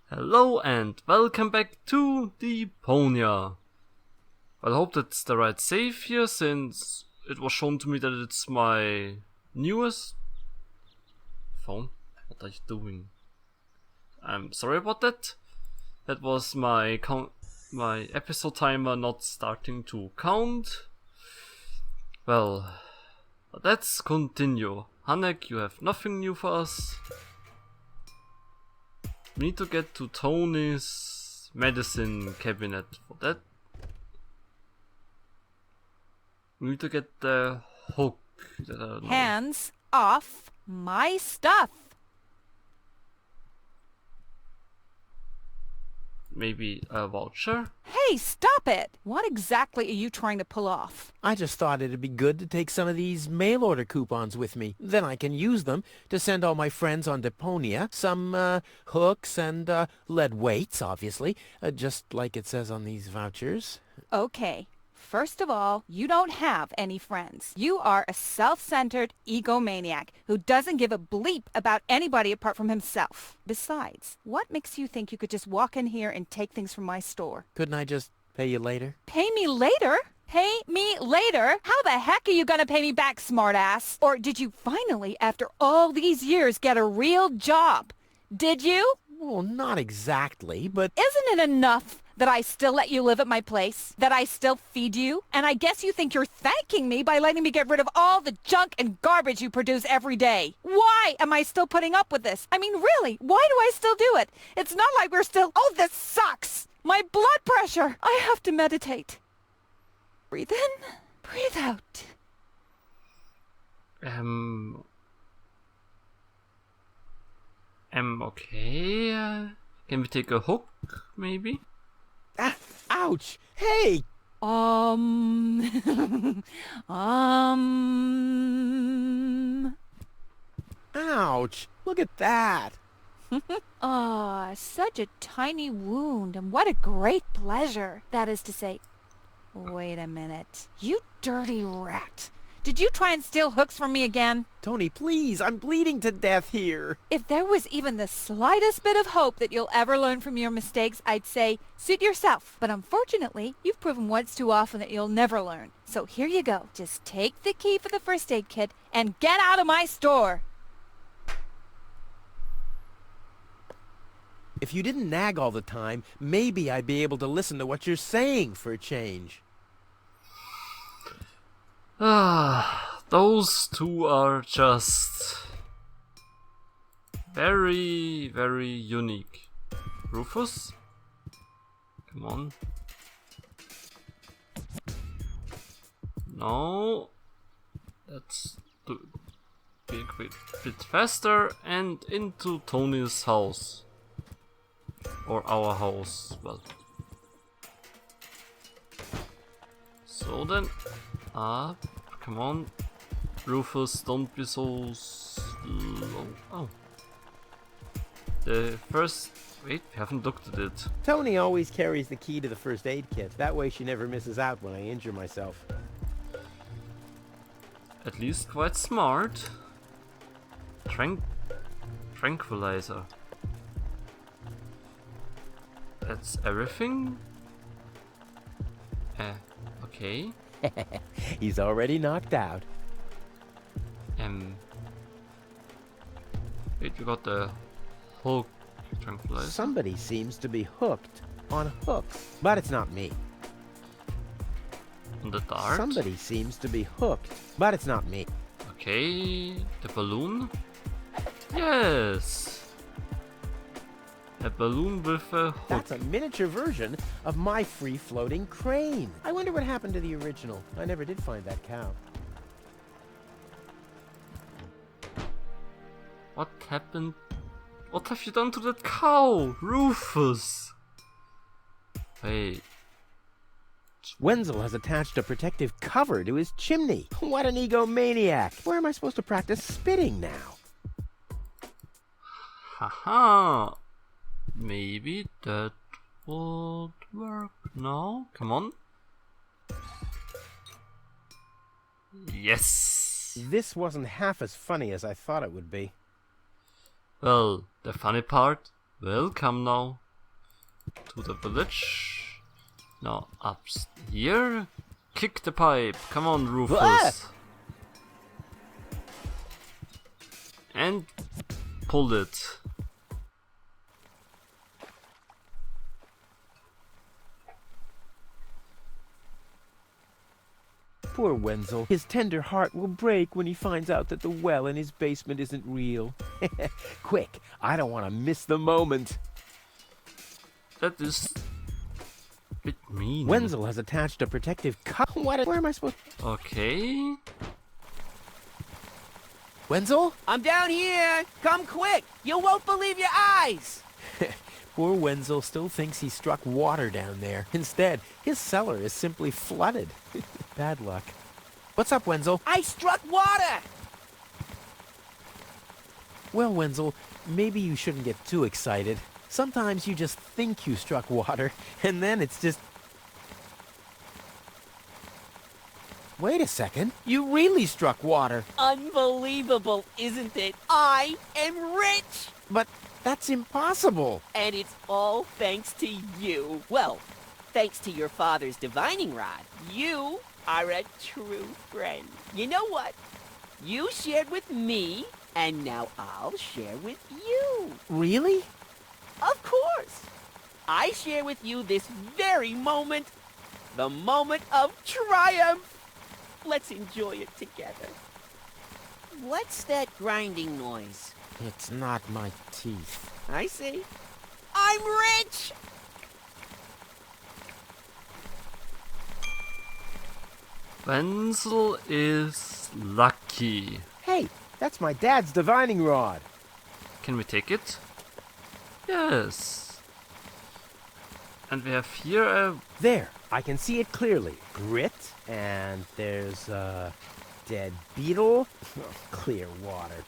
Hello and welcome back to Deponia. I hope that's the right save here, since it was shown to me that it's my newest phone. What are you doing? I'm sorry about that. That was my episode timer not starting to count. Well, let's continue. Hanek, you have nothing new for us. We need to get to Tony's medicine cabinet. For that, we need to get the hook. Hands off my stuff. Maybe a voucher? Hey, stop it! What exactly are you trying to pull off? I just thought it'd be good to take some of these mail order coupons with me. Then I can use them to send all my friends on Deponia some hooks and lead weights, obviously, just like it says on these vouchers. Okay, first of all, you don't have any friends. You are a self-centered egomaniac who doesn't give a bleep about anybody apart from himself. Besides, what makes you think you could just walk in here and take things from my store? Couldn't I just pay you later? Pay me later? Pay me later? How the heck are you gonna pay me back, smartass? Or did you finally, after all these years, get a real job? Did you? Well, not exactly, but... Isn't it enough that I still let you live at my place? That I still feed you? And I guess you think you're thanking me by letting me get rid of all the junk and garbage you produce every day. Why am I still putting up with this? I mean, really, why do I still do it? It's not like we're still... Oh, this sucks! My blood pressure! I have to meditate. Breathe in, breathe out. Okay. Can we take a hook, maybe? Ah, ouch! Hey! Ouch! Look at that! Such a tiny wound, and what a great pleasure. That is to say... Wait a minute. You dirty rat. Did you try and steal hooks from me again? Tony, please, I'm bleeding to death here. If there was even the slightest bit of hope that you'll ever learn from your mistakes, I'd say, suit yourself. But unfortunately, you've proven once too often that you'll never learn. So here you go. Just take the key for the first aid kit and get out of my store. If you didn't nag all the time, maybe I'd be able to listen to what you're saying for a change. Those two are just very, very unique. Rufus? Come on. No. Let's be a bit faster and into Tony's house. Or our house, well. So then, up, come on. Rufus, don't be so slow. Oh. The first... Wait, we haven't looked at it. Tony always carries the key to the first aid kit. That way she never misses out when I injure myself. At least quite smart. Tranquilizer. That's everything? Okay. He's already knocked out. Wait, we got the hook tranquilizer. Somebody seems to be hooked on hooks, but it's not me. On the dart? Somebody seems to be hooked, but it's not me. Okay, the balloon? Yes! A balloon with a hook. That's a miniature version of my free-floating crane. I wonder what happened to the original. I never did find that cow. What happened? What have you done to that cow, Rufus? Hey. Wenzel has attached a protective cover to his chimney. What an egomaniac. Where am I supposed to practice spitting now? Haha. Maybe that would work now. Come on. Yes! This wasn't half as funny as I thought it would be. Well, the funny part, Welcome now to the village. Now up here. Kick the pipe. Come on, Rufus. Ah! And pull it. Poor Wenzel. His tender heart will break when he finds out that the well in his basement isn't real. Quick, I don't want to miss the moment. That is a bit mean. Wenzel has attached a protective cup. Where am I supposed... Okay. Wenzel? I'm down here! Come quick! You won't believe your eyes! Poor Wenzel still thinks he struck water down there. Instead, his cellar is simply flooded. Bad luck. What's up, Wenzel? I struck water! Well, Wenzel, maybe you shouldn't get too excited. Sometimes you just think you struck water, and then it's just... Wait a second. You really struck water. Unbelievable, isn't it? I am rich! But that's impossible. And it's all thanks to you. Well, thanks to your father's divining rod. You are a true friend. You know what? You shared with me, and now I'll share with you. Really? Of course. I share with you this very moment. The moment of triumph. Let's enjoy it together. What's that grinding noise? It's not my teeth. I see. I'm rich! Wenzel is lucky. Hey, that's my dad's divining rod. Can we take it? Yes. And we have here a... There, I can see it clearly. Grit, and there's a dead beetle. Clear water.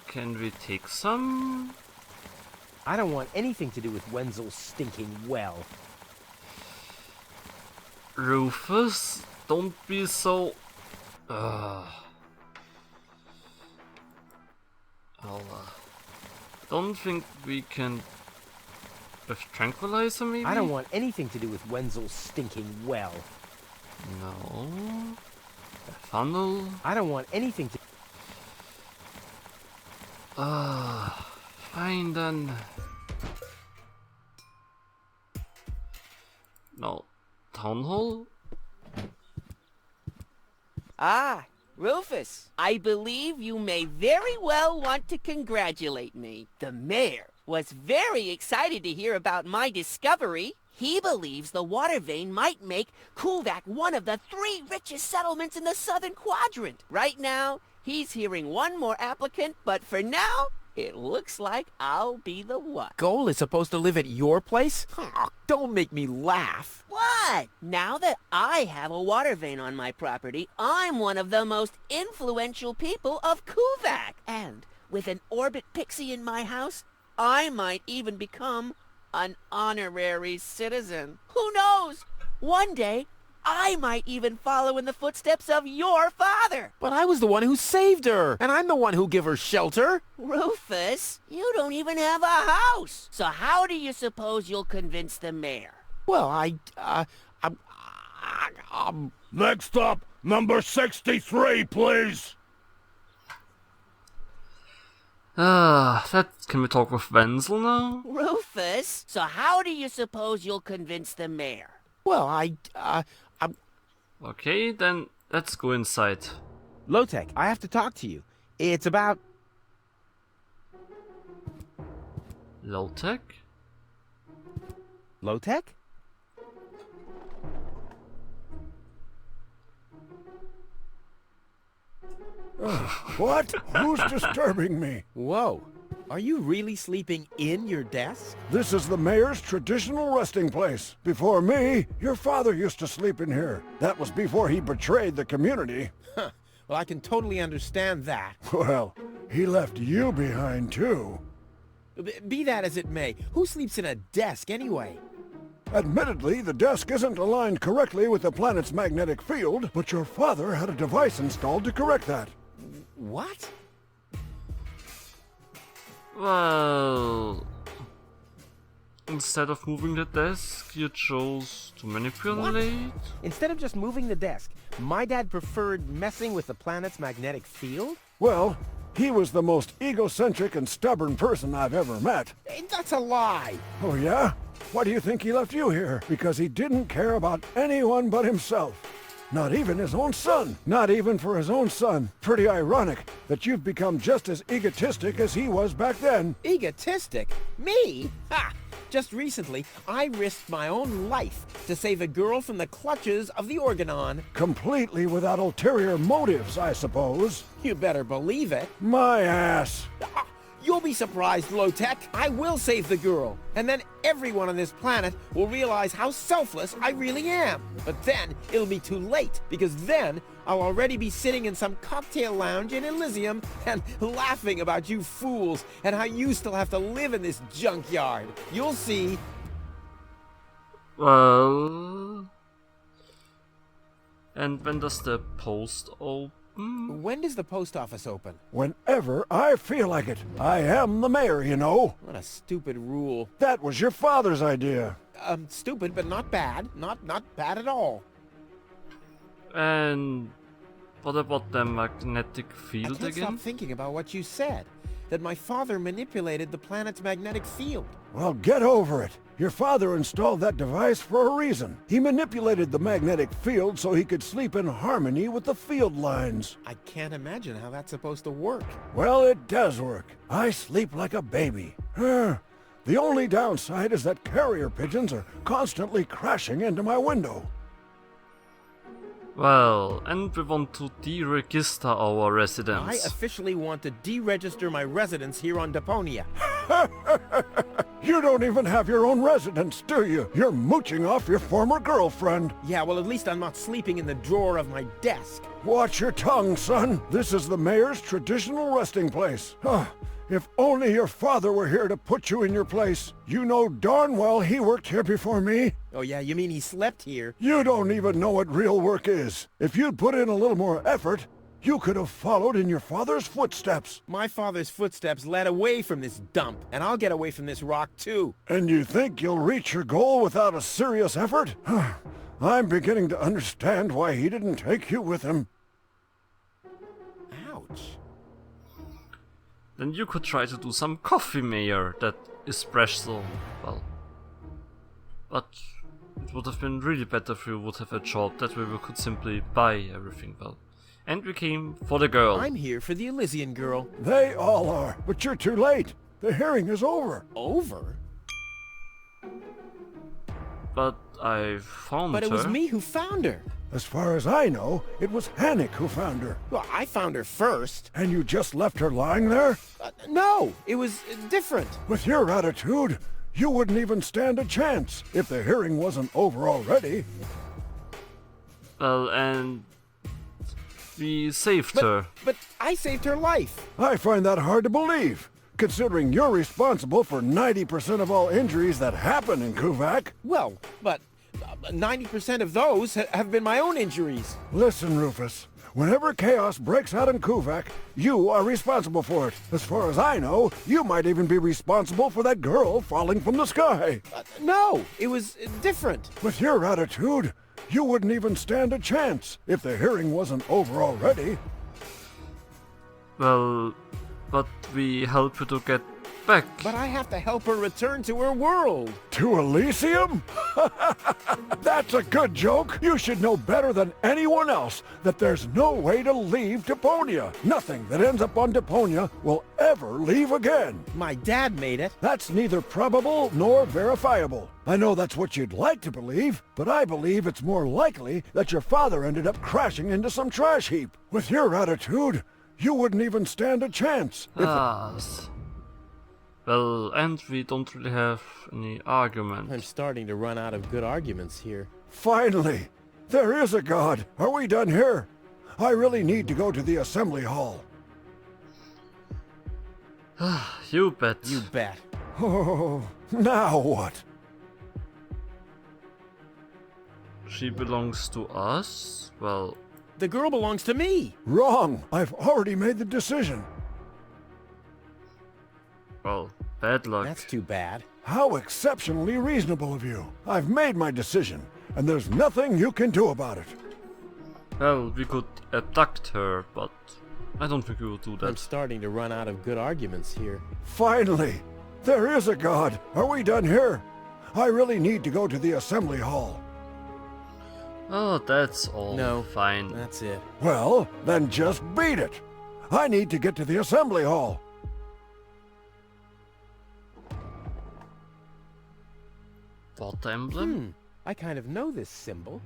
Can we take some? I don't want anything to do with Wenzel's stinking well. Rufus, don't be so... don't think we can... with tranquilizer, maybe? I don't want anything to do with Wenzel's stinking well. No. A funnel? I don't want anything to... Fine then. No. Town hall? Ah, Rufus, I believe you may very well want to congratulate me. The mayor was very excited to hear about my discovery. He believes the water vein might make Kuvak one of the 3 richest settlements in the southern quadrant. Right now, he's hearing one more applicant, but for now, it looks like I'll be the one. Goal is supposed to live at your place? Oh, don't make me laugh. What? Now that I have a water vein on my property, I'm one of the most influential people of Kuvak. And with an orbit pixie in my house, I might even become an honorary citizen. Who knows? One day, I might even follow in the footsteps of your father. But I was the one who saved her, and I'm the one who gave her shelter. Rufus, you don't even have a house. So how do you suppose you'll convince the mayor? Well, Next up, number 63, please. Can we talk with Wenzel now? Rufus, so how do you suppose you'll convince the mayor? Well, Okay, then let's go inside. Low-Tech, I have to talk to you. It's about... Low-tech? Low-Tech? What? Who's disturbing me? Whoa. Are you really sleeping in your desk? This is the mayor's traditional resting place. Before me, your father used to sleep in here. That was before he betrayed the community. Huh. Well, I can totally understand that. Well, he left you behind too. Be that as it may, who sleeps in a desk anyway? Admittedly, the desk isn't aligned correctly with the planet's magnetic field, but your father had a device installed to correct that. What? Well, instead of moving the desk, you chose to manipulate? Instead of just moving the desk, my dad preferred messing with the planet's magnetic field? Well, he was the most egocentric and stubborn person I've ever met. That's a lie! Oh yeah? Why do you think he left you here? Because he didn't care about anyone but himself. Not even his own son. Not even for his own son. Pretty ironic that you've become just as egotistic as he was back then. Egotistic? Me? Ha! Just recently, I risked my own life to save a girl from the clutches of the Organon. Completely without ulterior motives, I suppose. You better believe it. My ass. Ah, you'll be surprised, Low-Tech. I will save the girl. And then everyone on this planet will realize how selfless I really am. But then it'll be too late, because then I'll already be sitting in some cocktail lounge in Elysium and laughing about you fools and how you still have to live in this junkyard. You'll see. Well... And when does the post open? When does the post office open? Whenever I feel like it. I am the mayor, you know. What a stupid rule. That was your father's idea. Stupid, but not bad. Not bad at all. And what about the magnetic I field can't again? stop thinking about what you said. That my father manipulated the planet's magnetic field. Well, get over it. Your father installed that device for a reason. He manipulated the magnetic field so he could sleep in harmony with the field lines. I can't imagine how that's supposed to work. Well, it does work. I sleep like a baby. The only downside is that carrier pigeons are constantly crashing into my window. Well, and we want to deregister our I residence. officially want to deregister my residence here on Deponia. You don't even have your own residence, do you? You're mooching off your former girlfriend. Yeah, well, at least I'm not sleeping in the drawer of my desk. Watch your tongue, son. This is the mayor's traditional resting place. If only your father were here to put you in your place. You know darn well he worked here before me. Oh yeah, you mean he slept here? You don't even know what real work is. If you'd put in a little more effort, you could have followed in your father's footsteps. My father's footsteps led away from this dump, and I'll get away from this rock too. And you think you'll reach your goal without a serious effort? I'm beginning to understand why he didn't take you with him. Ouch. Then you could try to do some coffee, Mayor. That espresso, well. But it would have been really better if you would have a job. That way we could simply buy everything, well. And we came for the girl. I'm here for the Elysian girl. They all are, but you're too late. The hearing is over. Over? But I found her. But it was me who found her. As far as I know, it was Hannick who found her. Well, I found her first. And you just left her lying there? No, it was different. With your attitude, you wouldn't even stand a chance if the hearing wasn't over already. Well, and we saved her. But I saved her life. I find that hard to believe, considering you're responsible for 90% of all injuries that happen in Kuvak. Well, but 90% of those have been my own injuries. Listen, Rufus. Whenever chaos breaks out in Kuvak, you are responsible for it. As far as I know, you might even be responsible for that girl falling from the sky. No, it was different. With your attitude, you wouldn't even stand a chance if the hearing wasn't over already. Well, but we helped you to get back. But I have to help her return to her world. To Elysium? That's a good joke. You should know better than anyone else that there's no way to leave Deponia. Nothing that ends up on Deponia will ever leave again. My dad made it. That's neither probable nor verifiable. I know that's what you'd like to believe, but I believe it's more likely that your father ended up crashing into some trash heap. With your attitude, you wouldn't even stand a chance. Well, and we don't really have any argument. I'm starting to run out of good arguments here. Finally! There is a god! Are we done here? I really need to go to the assembly hall. You bet. You bet. Oh, now what? She belongs to us? Well, The girl belongs to me. Wrong. I've already made the decision. Well, bad luck. That's too bad. How exceptionally reasonable of you. I've made my decision, and there's nothing you can do about it. Well, we could abduct her, but I don't think we will do I'm that. starting to run out of good arguments here. Finally! There is a god! Are we done here? I really need to go to the assembly hall. Oh, that's all No. fine. That's it. Well, then just beat it! I need to get to the assembly hall. What emblem? I kind of know this symbol.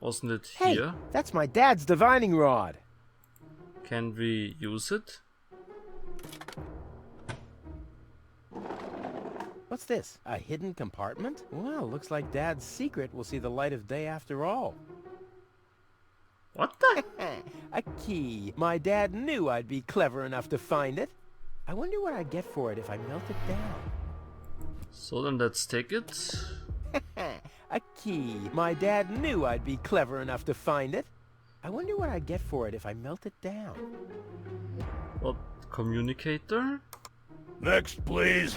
Wasn't it Hey, here? that's my dad's divining rod. Can we use it? What's this? A hidden compartment? Well, looks like Dad's secret will see the light of day after all. What the? A key. My dad knew I'd be clever enough to find it. I wonder what I'd get for it if I melt it down. So then let's take it. A key. My dad knew I'd be clever enough to find it. I wonder what I'd get for it if I melt it down. What communicator? Next, please.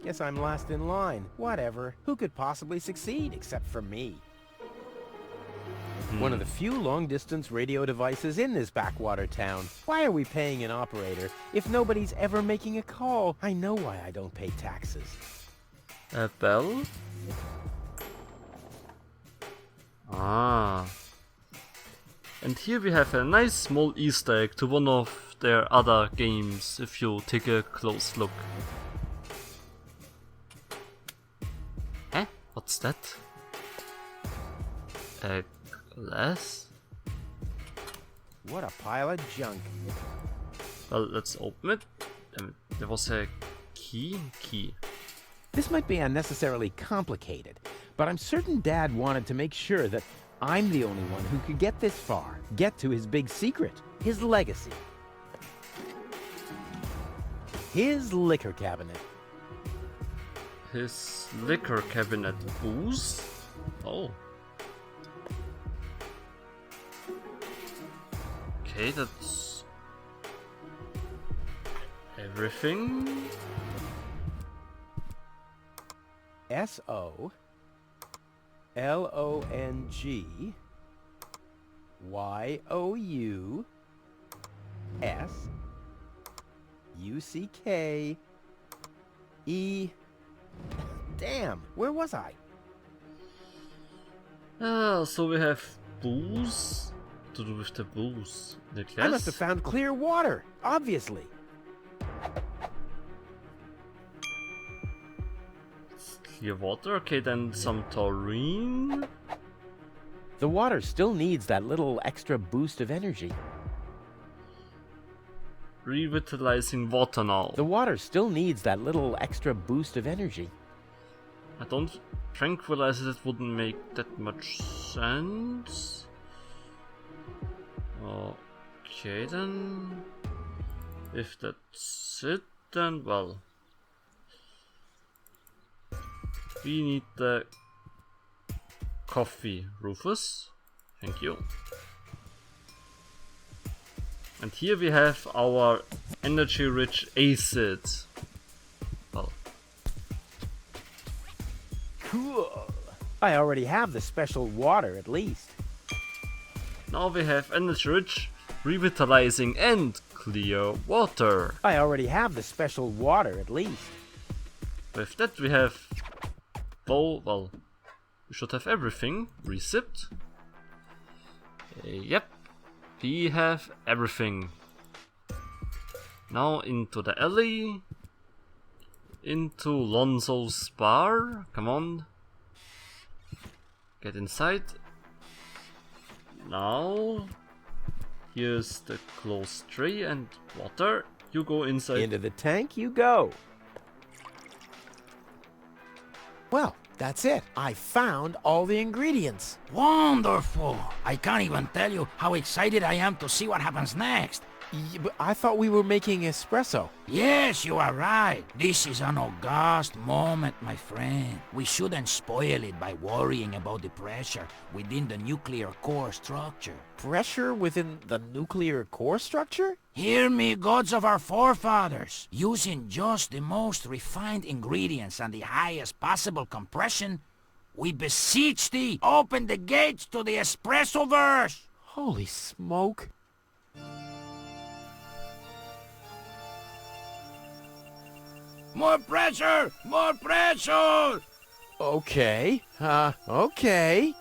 Guess I'm last in line. Whatever. Who could possibly succeed except for me? One of the few long-distance radio devices in this backwater town. Why are we paying an operator if nobody's ever making a call? I know why I don't pay taxes. A bell? Ah. And here we have a nice small Easter egg to one of their other games, if you take a close look. Eh? What's that? A glass? What a pile of junk. Well, let's open it. There was a key. This might be unnecessarily complicated, but I'm certain Dad wanted to make sure that I'm the only one who could get this far, get to his big secret, his legacy. His liquor cabinet. His liquor cabinet. Booze? Oh. Okay, that's everything. SOLONGYOUSUCKE. Damn, where was I? Ah, so we have booze. To do with the booze. The glass? I must have found clear water, obviously. Clear water. Okay, then some taurine. The water still needs that little extra boost of energy. Revitalizing water now. The water still needs that little extra boost of energy. I don't tranquilize it wouldn't make that much sense. Okay then. If that's it, then well. We need the coffee, Rufus. Thank you. And here we have our energy-rich acid. Well, Cool. I already have the special water, at least. now we have energy-rich, revitalizing, and clear water. I already have the special water, at least. With that we have well, we should have everything. Receipt. Yep, we have everything. Now into the alley. Into Lonzo's bar. Come on. Get inside. Now, here's the closed tray and water. You go inside. Into the tank you go. Well, that's it. I found all the ingredients. Wonderful! I can't even tell you how excited I am to see what happens next. But I thought we were making espresso. Yes, you are right. This is an august moment, my friend. We shouldn't spoil it by worrying about the pressure within the nuclear core structure. Pressure within the nuclear core structure? Hear me, gods of our forefathers. Using just the most refined ingredients and the highest possible compression, we beseech thee, open the gates to the espressoverse! Holy smoke. More pressure! More pressure! Okay. Okay.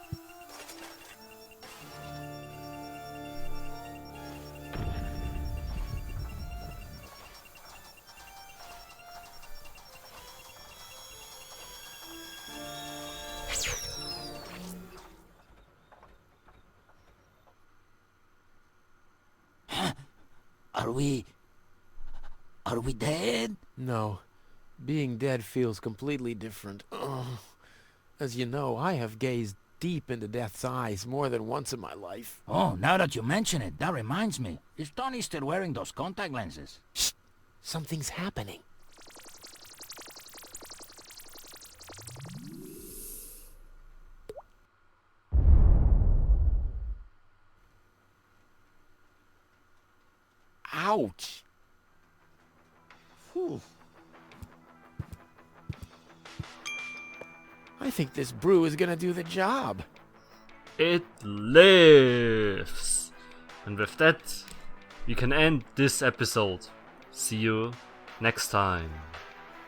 Are we dead? No. Being dead feels completely different. Ugh. As you know, I have gazed deep into death's eyes more than once in my life. Oh, now that you mention it, that reminds me. Is Tony still wearing those contact lenses? Shh! Something's happening. Ouch! Whew. I think this brew is gonna do the job. It lives! And with that, we can end this episode. See you next time.